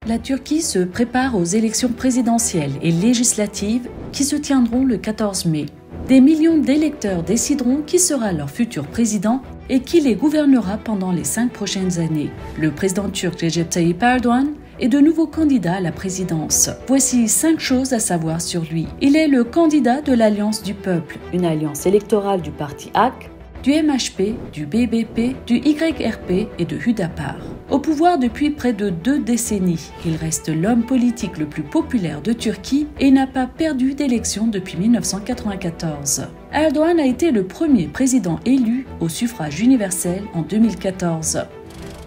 La Turquie se prépare aux élections présidentielles et législatives qui se tiendront le 14 mai. Des millions d'électeurs décideront qui sera leur futur président et qui les gouvernera pendant les 5 prochaines années. Le président turc Recep Tayyip Erdoğan est de nouveau candidat à la présidence. Voici 5 choses à savoir sur lui. Il est le candidat de l'Alliance du Peuple, une alliance électorale du parti AK, du MHP, du BBP, du YRP et de Hüdapar. Au pouvoir depuis près de 2 décennies, il reste l'homme politique le plus populaire de Turquie et n'a pas perdu d'élection depuis 1994. Erdoğan a été le premier président élu au suffrage universel en 2014.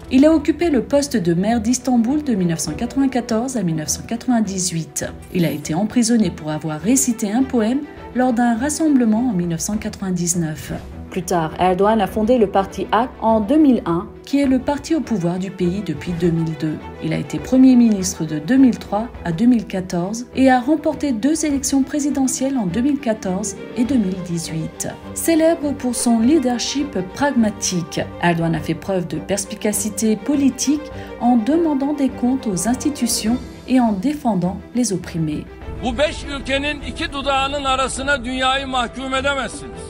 Il a occupé le poste de maire d'Istanbul de 1994 à 1998. Il a été emprisonné pour avoir récité un poème lors d'un rassemblement en 1999. Plus tard, Erdoğan a fondé le parti AK en 2001, qui est le parti au pouvoir du pays depuis 2002. Il a été Premier ministre de 2003 à 2014 et a remporté 2 élections présidentielles en 2014 et 2018. Célèbre pour son leadership pragmatique, Erdoğan a fait preuve de perspicacité politique en demandant des comptes aux institutions et en défendant les opprimés. Bu 5 ülkenin 2 dudağının arasına dünyayı mahkum edemezsiniz.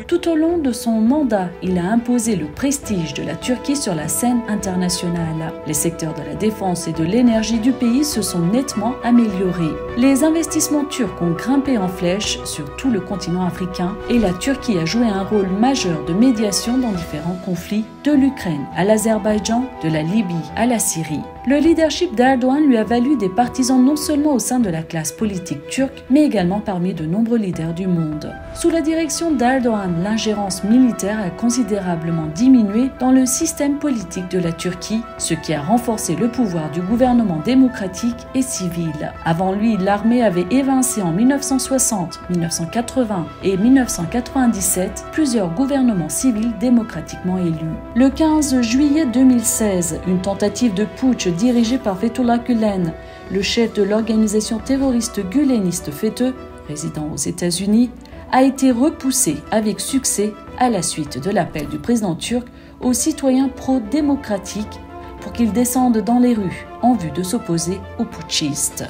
Tout au long de son mandat, il a imposé le prestige de la Turquie sur la scène internationale. Les secteurs de la défense et de l'énergie du pays se sont nettement améliorés. Les investissements turcs ont grimpé en flèche sur tout le continent africain et la Turquie a joué un rôle majeur de médiation dans différents conflits, de l'Ukraine à l'Azerbaïdjan, de la Libye à la Syrie. Le leadership d'Erdoğan lui a valu des partisans non seulement au sein de la classe politique turque, mais également parmi de nombreux leaders du monde. Sous la direction d'Erdoğan, l'ingérence militaire a considérablement diminué dans le système politique de la Turquie, ce qui a renforcé le pouvoir du gouvernement démocratique et civil. Avant lui, l'armée avait évincé en 1960, 1980 et 1997 plusieurs gouvernements civils démocratiquement élus. Le 15 juillet 2016, une tentative de putsch dirigée par Fethullah Gülen, le chef de l'organisation terroriste guleniste FETÖ, résident aux États-Unis, a été repoussée avec succès à la suite de l'appel du président turc aux citoyens pro-démocratiques pour qu'ils descendent dans les rues en vue de s'opposer aux putschistes.